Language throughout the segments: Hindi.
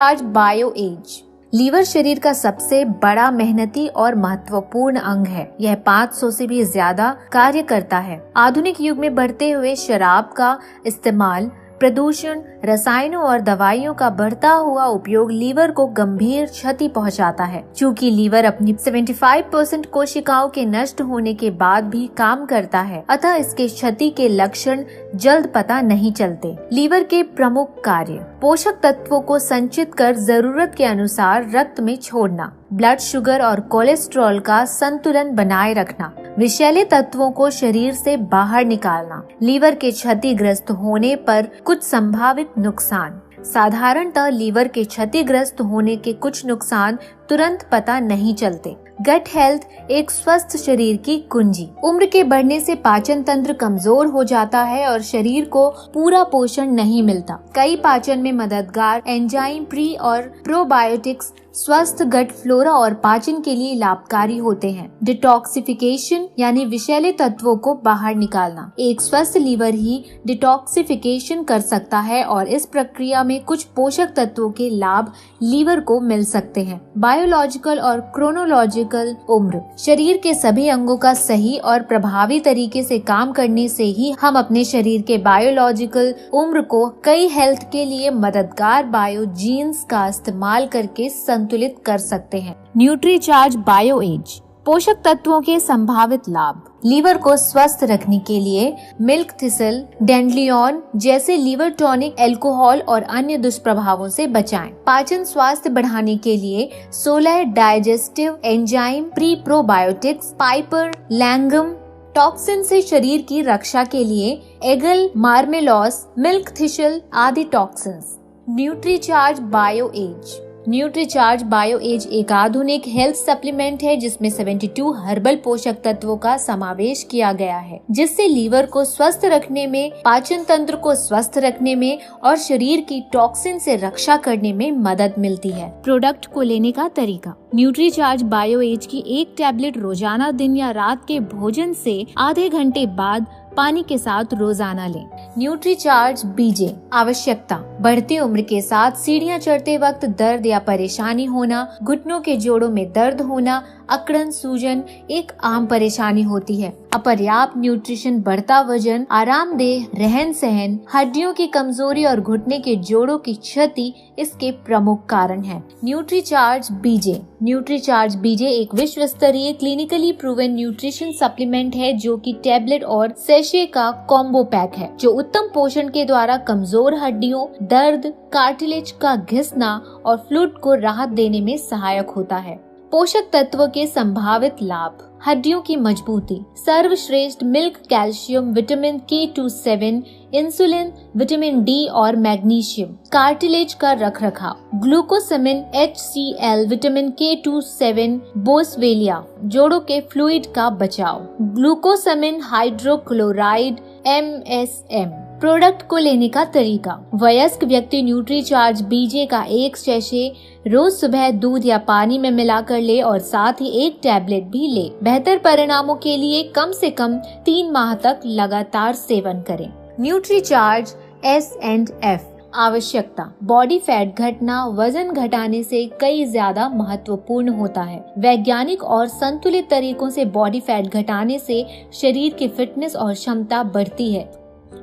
आज बायो एज। लीवर शरीर का सबसे बड़ा, मेहनती और महत्वपूर्ण अंग है। यह 500 से भी ज्यादा कार्य करता है। आधुनिक युग में बढ़ते हुए शराब का इस्तेमाल, प्रदूषण, रसायनों और दवाइयों का बढ़ता हुआ उपयोग लीवर को गंभीर क्षति पहुंचाता है। चूँकि लीवर अपनी 75% कोशिकाओं के नष्ट होने के बाद भी काम करता है, अतः इसके क्षति के लक्षण जल्द पता नहीं चलते। लीवर के प्रमुख कार्य: पोषक तत्वों को संचित कर जरूरत के अनुसार रक्त में छोड़ना, ब्लड शुगर और कोलेस्ट्रॉल का संतुलन बनाए रखना, विषैले तत्वों को शरीर से बाहर निकालना। लीवर के क्षतिग्रस्त होने पर कुछ संभावित नुकसान: साधारणतः लीवर के क्षतिग्रस्त होने के कुछ नुकसान तुरंत पता नहीं चलते। गट हेल्थ एक स्वस्थ शरीर की कुंजी। उम्र के बढ़ने से पाचन तंत्र कमजोर हो जाता है और शरीर को पूरा पोषण नहीं मिलता। कई पाचन में मददगार एंजाइम, प्री और प्रोबायोटिक्स स्वस्थ गट फ्लोरा और पाचन के लिए लाभकारी होते हैं। डिटॉक्सिफिकेशन यानी विषैले तत्वों को बाहर निकालना। एक स्वस्थ लीवर ही डिटॉक्सिफिकेशन कर सकता है और इस प्रक्रिया में कुछ पोषक तत्वों के लाभ लीवर को मिल सकते हैं। बायोलॉजिकल और क्रोनोलॉजिकल उम्र: शरीर के सभी अंगों का सही और प्रभावी तरीके से काम करने से ही हम अपने शरीर के बायोलॉजिकल उम्र को कई हेल्थ के लिए मददगार बायोजीन्स का इस्तेमाल करके संतुलित कर सकते हैं। Nutricharge bio age. पोषक तत्वों के संभावित लाभ: लीवर को स्वस्थ रखने के लिए मिल्क थिसल, डेंड्लियन जैसे लीवर टॉनिक अल्कोहल और अन्य दुष्प्रभावों से बचाएं। पाचन स्वास्थ्य बढ़ाने के लिए 16 digestive enzyme, pre probiotics, piper, longum. Toxin से शरीर की रक्षा के लिए एगल, मार्मेलॉस, मिल्क थिसल आदि toxins. Nutricharge bio age. Nutricharge bio age एक आधुनिक हेल्थ सप्लीमेंट है जिसमें 72 हर्बल पोषक तत्वों का समावेश किया गया है, जिससे लीवर को स्वस्थ रखने में, पाचन तंत्र को स्वस्थ रखने में और शरीर की टॉक्सिन से रक्षा करने में मदद मिलती है। प्रोडक्ट को लेने का तरीका: न्यूट्रीचार्ज बायो एज की एक टैबलेट रोजाना दिन या रात के भोजन से आधे घंटे बाद पानी के साथ रोजाना लें। न्यूट्रीचार्ज बीजे। आवश्यकता: बढ़ती उम्र के साथ सीढ़ियां चढ़ते वक्त दर्द या परेशानी होना, घुटनों के जोड़ों में दर्द होना, अकड़न, सूजन एक आम परेशानी होती है। अपर्याप्त न्यूट्रिशन, बढ़ता वजन, आरामदेह रहन सहन, हड्डियों की कमजोरी और घुटने के जोड़ों की क्षति इसके प्रमुख कारण हैं। न्यूट्रीचार्ज बीजे। न्यूट्रीचार्ज बीजे एक विश्व स्तरीय क्लिनिकली प्रूवन न्यूट्रिशन सप्लीमेंट है जो कि टैबलेट और सेशे का कॉम्बो पैक है, जो उत्तम पोषण के द्वारा कमजोर हड्डियों, दर्द, कार्टिलेज का घिसना और फ्लूइड को राहत देने में सहायक होता है। पोषक तत्व के संभावित लाभ: हड्डियों की मजबूती, सर्वश्रेष्ठ milk calcium, vitamin K27, insulin, vitamin D और मैग्नीशियम, कार्टिलेज का रखरखाव, ग्लूकोसामिन HCl, विटामिन K27, बोसवेलिया, जोड़ों के फ्लूइड का बचाव, ग्लूकोसामिन हाइड्रोक्लोराइड MSM। प्रोडक्ट को लेने का तरीका: वयस्क व्यक्ति न्यूट्रीचार्ज बीजे का एक सैशे रोज सुबह दूध या पानी में मिलाकर ले और साथ ही एक टैबलेट भी ले। बेहतर परिणामों के लिए कम से कम 3 माह तक लगातार सेवन करें। Nutricharge S&F। आवश्यकता: बॉडी फैट घटना वजन घटाने से कई ज्यादा महत्वपूर्ण होता है। वैज्ञानिक और संतुलित तरीकों से बॉडी फैट घटाने से शरीर की फिटनेस और क्षमता बढ़ती है।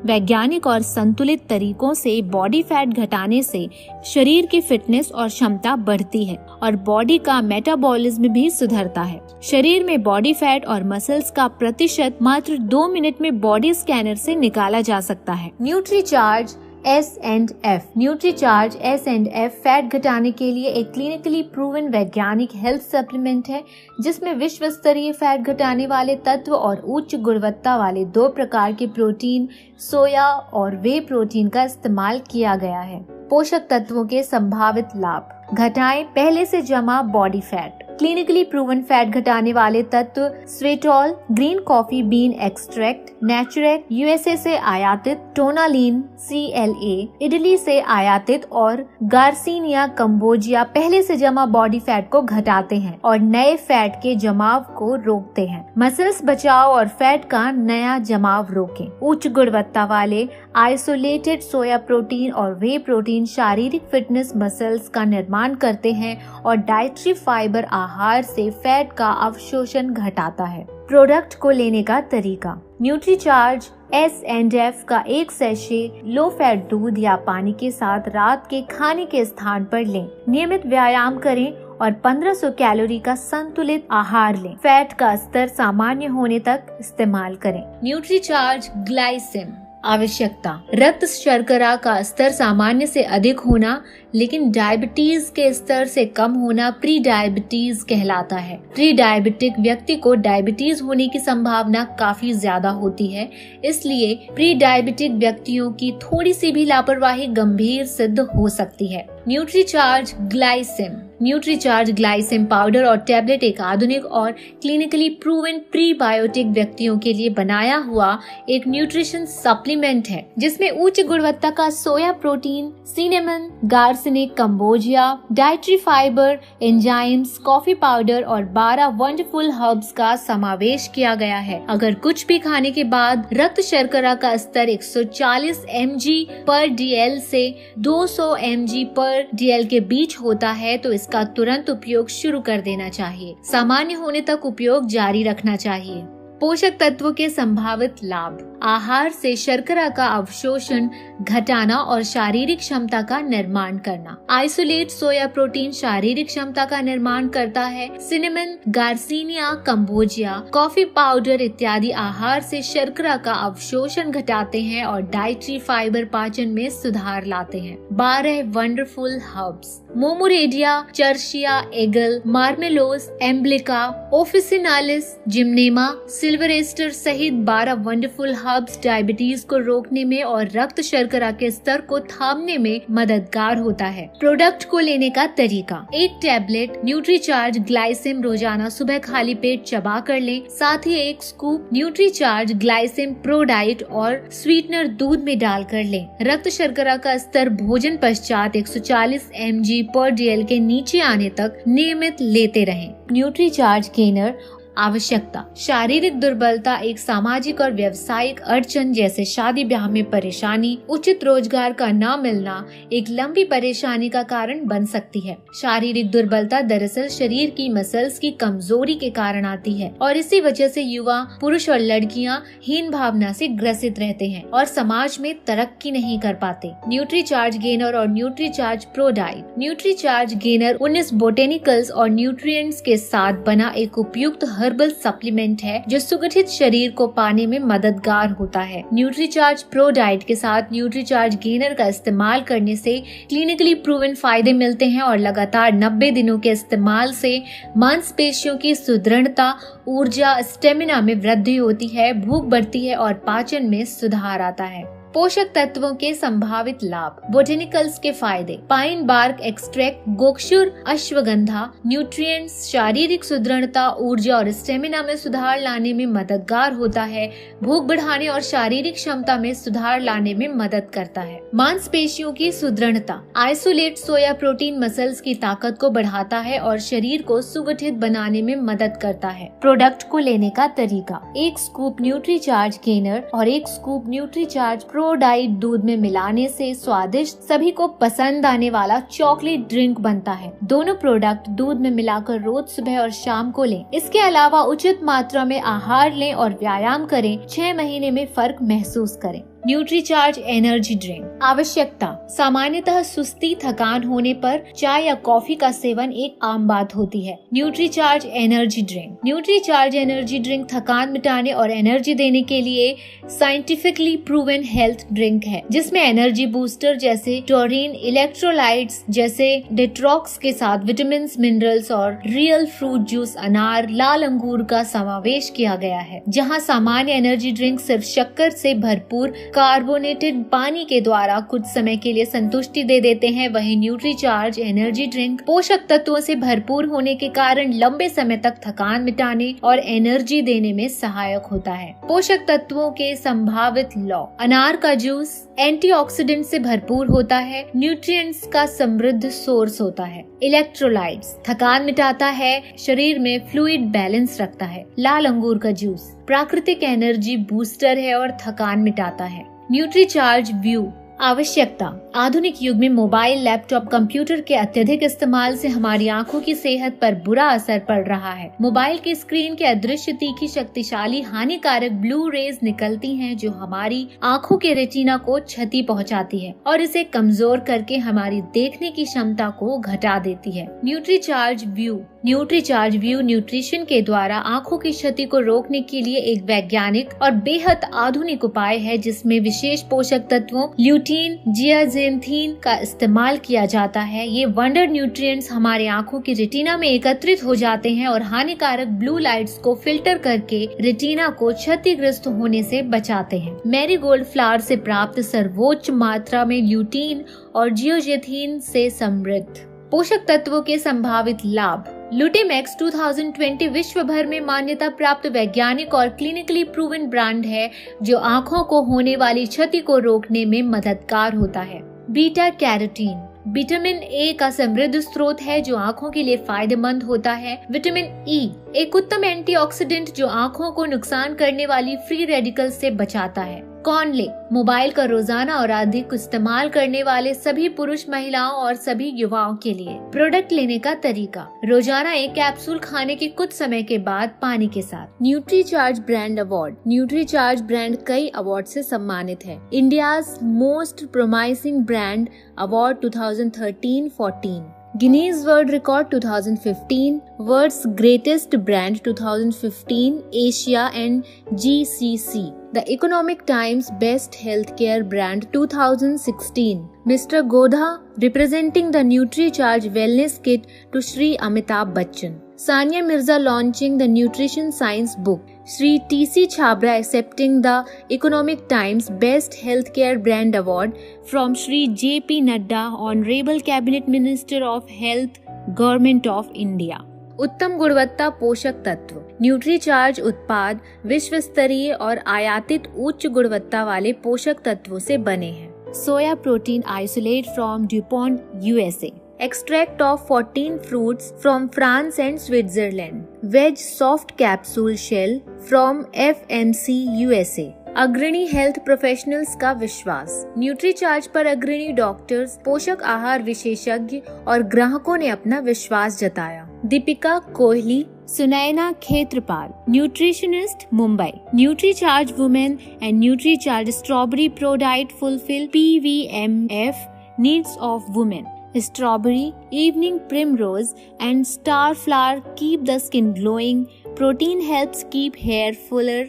वैज्ञानिक और संतुलित तरीकों से बॉडी फैट घटाने से शरीर की फिटनेस और क्षमता बढ़ती है और बॉडी का मेटाबॉलिज्म भी सुधरता है। शरीर में बॉडी फैट और मसल्स का प्रतिशत मात्र 2 मिनट में बॉडी स्कैनर से निकाला जा सकता है। Nutricharge S&F। Nutricharge S&F fat घटाने के लिए एक क्लिनिकली प्रूवन वैज्ञानिक हेल्थ सप्लीमेंट है जिसमें विश्व स्तरीय फैट घटाने वाले तत्व और उच्च गुणवत्ता वाले 2 प्रकार के प्रोटीन, सोया और वे प्रोटीन का इस्तेमाल किया गया है। पोषक तत्वों के संभावित लाभ: घटाएं पहले से जमा body fat. Clinically proven fat घटाने वाले तत्व: Svetol, green coffee bean extract, नेचुरेक, USA से आयातित, टोनालिन, CLA, इटली से आयातित और गार्सिनिया कंबोजिया पहले से जमा बॉडी फैट को घटाते हैं और नए फैट के जमाव को रोकते हैं। मसल्स बचाओ और फैट का नया जमाव रोकें। उच्च गुणवत्ता वाले आइसोलेटेड सोया प्रोटीन और वे प्रोटीन शारीरिक फिटनेस मसल्स का निर्माण करते हैं और डाइटरी फाइबर आहार से फैट का अवशोषण घटाता है। प्रोडक्ट को लेने का तरीका। न्यूट्रीचार्ज S&F का एक सैशे लो फैट दूध या पानी के साथ रात के खाने के स्थान पर लें। नियमित व्यायाम करें और 1500 कैलोरी का संतुलित आहार लें। फैट का स्तर सामान्य होने तक इस्तेमाल करें। न्यूट्रीचार्ज ग्लाइसिम। आवश्यकता। रक्त शर्करा का स्तर सामान्य से अधिक होना लेकिन डायबिटीज के स्तर से कम होना प्री डायबिटीज कहलाता है। प्री डायबिटिक व्यक्ति को डायबिटीज होने की संभावना काफी ज्यादा होती है, इसलिए प्री डायबिटिक व्यक्तियों की थोड़ी सी भी लापरवाही गंभीर सिद्ध हो सकती है। न्यूट्रीचार्ज ग्लाइसिम। न्यूट्रीचार्ज ग्लाइसिम पाउडर और टैबलेट एक आधुनिक और क्लिनिकली प्रूवन प्रीबायोटिक व्यक्तियों के लिए बनाया हुआ एक न्यूट्रिशन सप्लीमेंट है, जिसमें उच्च गुणवत्ता का soya protein, cinnamon, garcinia cambogia, dietary fibre, enzymes, coffee powder और 12 वंडरफुल हर्ब्स का समावेश किया गया है। अगर कुछ भी खाने के बाद रक्त शर्करा का स्तर 140 mg/dl से 200 mg/dl के बीच होता है तो इसका तुरंत उपयोग शुरू कर देना चाहिए। सामान्य होने तक उपयोग जारी रखना चाहिए। पोषक तत्वों के संभावित लाभ। आहार से शर्करा का अवशोषण घटाना और शारीरिक क्षमता का निर्माण करना। आइसोलेट सोया प्रोटीन शारीरिक क्षमता का निर्माण करता है। Cinnamon, garcinia cambogia, coffee powder इत्यादि आहार से शर्करा का अवशोषण घटाते हैं और डाइटरी फाइबर पाचन में सुधार लाते हैं। 12 wonderful herbs. Momordica, charantia, aegle, marmelos, emblica, officinalis, gymnema, sylvestre सहित 12 वंडरफुल हर्ब्स डायबिटीज को रोकने में और रक्त शर्करा के स्तर को थामने में मददगार होता है। प्रोडक्ट को लेने का तरीका। एक टैबलेट न्यूट्रीचार्ज ग्लाइसिम रोजाना सुबह खाली पेट चबा कर लें। साथ ही 1 स्कूप न्यूट्रीचार्ज ग्लाइसिम प्रो डाइट और स्वीटनर दूध में डालकर लें। रक्त शर्करा का स्तर भोजन पश्चात 140 mg/dl के नीचे आने तक नियमित लेते रहें। Nutricharge gainer. आवश्यकता। शारीरिक दुर्बलता एक सामाजिक और व्यावसायिक अड़चन जैसे शादी ब्याह में परेशानी, उचित रोजगार का न मिलना एक लंबी परेशानी का कारण बन सकती है। शारीरिक दुर्बलता दरअसल शरीर की मसल्स की कमजोरी के कारण आती है और इसी वजह से युवा, पुरुष और लड़कियां हीन भावना से ग्रसित रहते हैं और समाज में तरक्की नहीं कर पाते। न्यूट्रीचार्ज गेनर और Nutricharge pro diet. Nutricharge gainer 19 botanicals और न्यूट्रिएंट्स के साथ बना एक उपयुक्त हर्बल सप्लीमेंट है जो सुगठित शरीर को पाने में मददगार होता है। न्यूट्रीचार्ज प्रो डाइट के साथ न्यूट्रीचार्ज गेनर का इस्तेमाल करने से क्लिनिकली प्रूवन फायदे मिलते हैं और लगातार 90 दिनों के इस्तेमाल से मांसपेशियों की सुदृढ़ता, ऊर्जा, स्टेमिना में वृद्धि होती है, भूख बढ़ती है और पाचन में सुधार आता है। पोषक तत्वों के संभावित लाभ। बोटेनिकल्स के फायदे। पाइन बार्क एक्सट्रैक्ट, गोक्षुर, अश्वगंधा, न्यूट्रिएंट्स शारीरिक सुदृढ़ता, ऊर्जा और स्टेमिना में सुधार लाने में मददगार होता है, भूख बढ़ाने और शारीरिक क्षमता में सुधार लाने में मदद करता है। मांसपेशियों की सुदृढ़ता। आइसोलेट सोया प्रोटीन मसल्स की ताकत को बढ़ाता है और शरीर को सुगठित बनाने में मदद करता है। प्रोडक्ट को लेने का तरीका। 1 स्कूप न्यूट्रीचार्ज गेनर और 1 स्कूप न्यूट्रीचार्ज प्रो डाइट दूध में मिलाने से स्वादिष्ट, सभी को पसंद आने वाला चॉकलेट ड्रिंक बनता है। दोनों प्रोडक्ट दूध में मिलाकर रोज सुबह और शाम को लें। इसके अलावा उचित मात्रा में आहार लें और व्यायाम करें। 6 महीने में फर्क महसूस करें। Nutricharge energy drink. आवश्यकता। सामान्यतः सुस्ती, थकान होने पर चाय या कॉफी का सेवन एक आम बात होती है। Nutricharge energy drink. Nutricharge energy drink थकान मिटाने और एनर्जी देने के लिए साइंटिफिकली प्रूवन हेल्थ ड्रिंक है, जिसमें एनर्जी बूस्टर जैसे टोरिन, इलेक्ट्रोलाइट्स जैसे डेट्रॉक्स के साथ विटामिन, मिनरल्स और रियल फ्रूट जूस, अनार, लाल अंगूर का समावेश किया गया है। जहाँ सामान्य एनर्जी ड्रिंक सिर्फ शक्कर से भरपूर कार्बोनेटेड पानी के द्वारा कुछ समय के लिए संतुष्टि दे देते हैं, वहीं न्यूट्रीचार्ज एनर्जी ड्रिंक पोषक तत्वों से भरपूर होने के कारण लंबे समय तक थकान मिटाने और एनर्जी देने में सहायक होता है। पोषक तत्वों के संभावित लॉ। अनार का जूस एंटीऑक्सीडेंट से भरपूर होता है, न्यूट्रिएंट्स का समृद्ध सोर्स होता है। इलेक्ट्रोलाइट्स थकान मिटाता है, शरीर में फ्लूइड बैलेंस रखता है। लाल अंगूर का जूस प्राकृतिक एनर्जी बूस्टर है और थकान मिटाता है। Nutricharge view. आवश्यकता। आधुनिक युग में मोबाइल, लैपटॉप, कंप्यूटर के अत्यधिक इस्तेमाल से हमारी आंखों की सेहत पर बुरा असर पड़ रहा है। मोबाइल की स्क्रीन के अदृश्य तीखी शक्तिशाली हानिकारक ब्लू रेज निकलती हैं, जो हमारी आंखों के रेटिना को क्षति पहुंचाती है और इसे कमजोर करके हमारी देखने की क्षमता को घटा देती है। Nutricharge view. Nutricharge view nutrition के द्वारा आंखों की क्षति को रोकने के लिए एक वैज्ञानिक और बेहद आधुनिक उपाय है, जिसमें विशेष पोषक तत्वों ल्यूटीन, जियाजेंथीन का इस्तेमाल किया जाता है। ये वंडर न्यूट्रिएंट्स हमारे आंखों की रेटिना में एकत्रित हो जाते हैं और हानिकारक ब्लू लाइट्स को फिल्टर करके रेटिना को क्षतिग्रस्त होने से बचाते हैं। मैरीगोल्ड फ्लावर से प्राप्त सर्वोच्च मात्रा में ल्यूटीन और जियोजेंथीन से समृद्ध पोषक तत्वों के संभावित लाभ। लुटेमैक्स 2020 विश्व भर में मान्यता प्राप्त वैज्ञानिक और क्लिनिकली प्रूवन ब्रांड है, जो आंखों को होने वाली क्षति को रोकने में मददगार होता है। बीटा कैरोटीन विटामिन ए का समृद्ध स्रोत है, जो आंखों के लिए फायदेमंद होता है। विटामिन ई एक उत्तम एंटीऑक्सीडेंट, जो आंखों को नुकसान करने वाली फ्री रेडिकल से बचाता है। कौन ले? मोबाइल का रोजाना और अधिक इस्तेमाल करने वाले सभी पुरुष, महिलाओं और सभी युवाओं के लिए। प्रोडक्ट लेने का तरीका। रोजाना एक कैप्सूल खाने के कुछ समय के बाद पानी के साथ। Nutricharge brand award. Nutricharge brand कई अवार्ड से सम्मानित है। India's most promising brand award 2013-14, Guinness world record 2015, world's greatest brand 2015, Asia and GCC, the Economic Times best health care brand 2016, mister Godha representing the Nutricharge wellness kit to Shri Amitabh Bachchan, Sania Mirza launching the nutrition science book, Shri TC Chhabra accepting the Economic Times Best Healthcare Brand Award from Shri JP Nadda, Honorable Cabinet Minister of Health, Government of India। उत्तम गुणवत्ता पोषक तत्व। न्यूट्रीचार्ज उत्पाद विश्व स्तरीय और आयातित उच्च गुणवत्ता वाले पोषक तत्वों से बने हैं। Soya protein isolate from Dupont USA, extract of 14 fruits from France and Switzerland, veg soft capsule shell from FMC USA। अग्रणी हेल्थ प्रोफेशनल्स का विश्वास। न्यूट्रीचार्ज पर अग्रणी डॉक्टर्स, पोषक आहार विशेषज्ञ और ग्राहकों ने अपना विश्वास जताया। Deepika Kohli, Sunaina Khetrapal, nutritionist, Mumbai. Nutricharge women and Nutricharge strawberry pro diet fulfil PVMF needs of women. Strawberry, evening primrose and star flower keep the skin glowing. Protein helps keep hair fuller,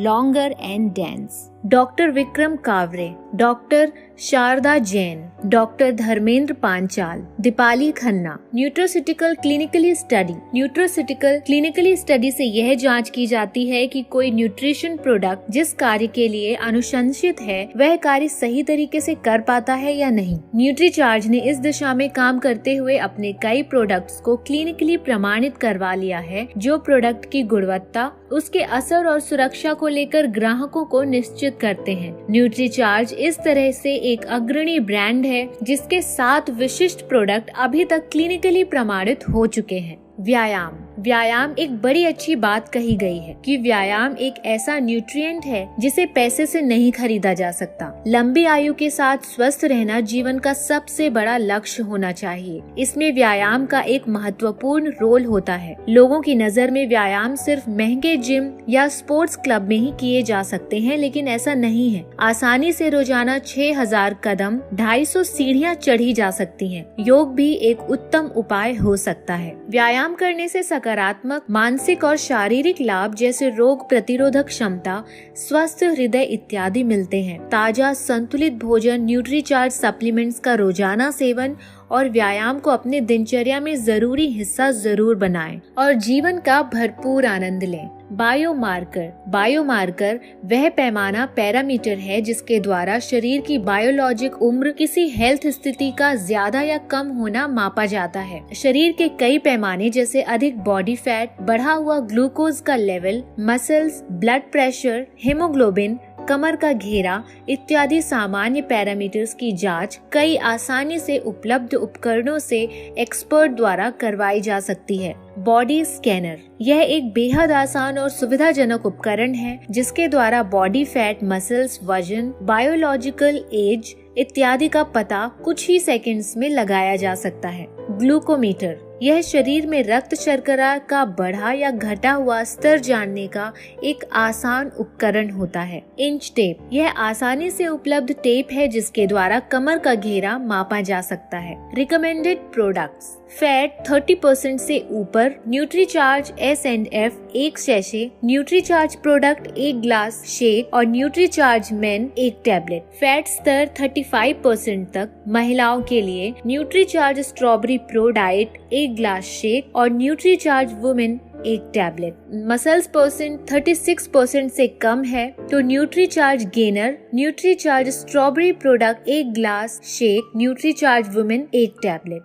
longer and dense। Doctor Vikram Kaware, doctor Sharda Jain, doctor Dharmendra Panchal, Deepali Khanna. Nutraceutical clinically study. Nutraceutical clinically study से यह जांच की जाती है कि कोई न्यूट्रिशन प्रोडक्ट जिस कार्य के लिए अनुशंसित है वह कार्य सही तरीके से कर पाता है या नहीं। न्यूट्रीचार्ज ने इस दिशा में काम करते हुए अपने कई प्रोडक्ट्स को क्लिनिकली प्रमाणित करवा लिया है, जो प्रोडक्ट की गुणवत्ता, उसके असर और सुरक्षा को लेकर ग्राहकों को निश्चित करते हैं। न्यूट्रीचार्ज इस तरह से एक अग्रणी ब्रांड है जिसके 7 विशिष्ट प्रोडक्ट अभी तक क्लिनिकली प्रमाणित हो चुके हैं। व्यायाम एक बड़ी अच्छी बात कही गई है कि व्यायाम एक ऐसा न्यूट्रिएंट है जिसे पैसे से नहीं खरीदा जा सकता। लंबी आयु के साथ स्वस्थ रहना जीवन का सबसे बड़ा लक्ष्य होना चाहिए। इसमें व्यायाम का एक महत्वपूर्ण रोल होता है। लोगों की नजर में व्यायाम सिर्फ महंगे जिम या स्पोर्ट्स क्लब में ही किए जा सकते हैं, लेकिन ऐसा नहीं है। आसानी से रोजाना 6000 कदम, 250 सीढ़ियाँ चढ़ी जा सकती हैं। योग भी एक उत्तम उपाय हो सकता है। व्यायाम करने से सकारात्मक मानसिक और शारीरिक लाभ जैसे रोग प्रतिरोधक क्षमता, स्वस्थ हृदय इत्यादि मिलते हैं। ताजा संतुलित भोजन, न्यूट्रीचार्ज सप्लीमेंट्स का रोजाना सेवन और व्यायाम को अपने दिनचर्या में जरूरी हिस्सा जरूर बनाएं और जीवन का भरपूर आनंद लें। बायोमार्कर वह पैमाना पैरामीटर है जिसके द्वारा शरीर की बायोलॉजिक उम्र, किसी हेल्थ स्थिति का ज्यादा या कम होना मापा जाता है। शरीर के कई पैमाने जैसे अधिक बॉडी फैट, बढ़ा हुआ ग्लूकोज का level, muscles, blood pressure, haemoglobin, कमर का घेरा इत्यादि सामान्य पैरामीटर्स की जांच कई आसानी से उपलब्ध उपकरणों से एक्सपर्ट द्वारा करवाई जा सकती है। बॉडी स्कैनर, यह एक बेहद आसान और सुविधाजनक उपकरण है जिसके द्वारा बॉडी फैट, मसल्स, वजन, बायोलॉजिकल एज इत्यादि का पता कुछ ही सेकंड्स में लगाया जा सकता है। ग्लूकोमीटर, यह शरीर में रक्त शर्करा का बढ़ा या घटा हुआ स्तर जानने का एक आसान उपकरण होता है। इंच टेप, यह आसानी से उपलब्ध टेप है जिसके द्वारा कमर का घेरा मापा जा सकता है। रिकमेंडेड प्रोडक्ट्स, फैट 30% से ऊपर Nutricharge S&F 1 sachet, Nutricharge product 1 glass shake और न्यूट्रीचार्ज मेन 1 टैबलेट। फैट स्तर 35% तक महिलाओं के लिए Nutricharge strawberry pro diet 1 glass shake और Nutricharge women 1 tablet. Muscles percent 36% से कम है तो Nutricharge gainer, Nutricharge strawberry product 1 glass shake, Nutricharge women 1 tablet.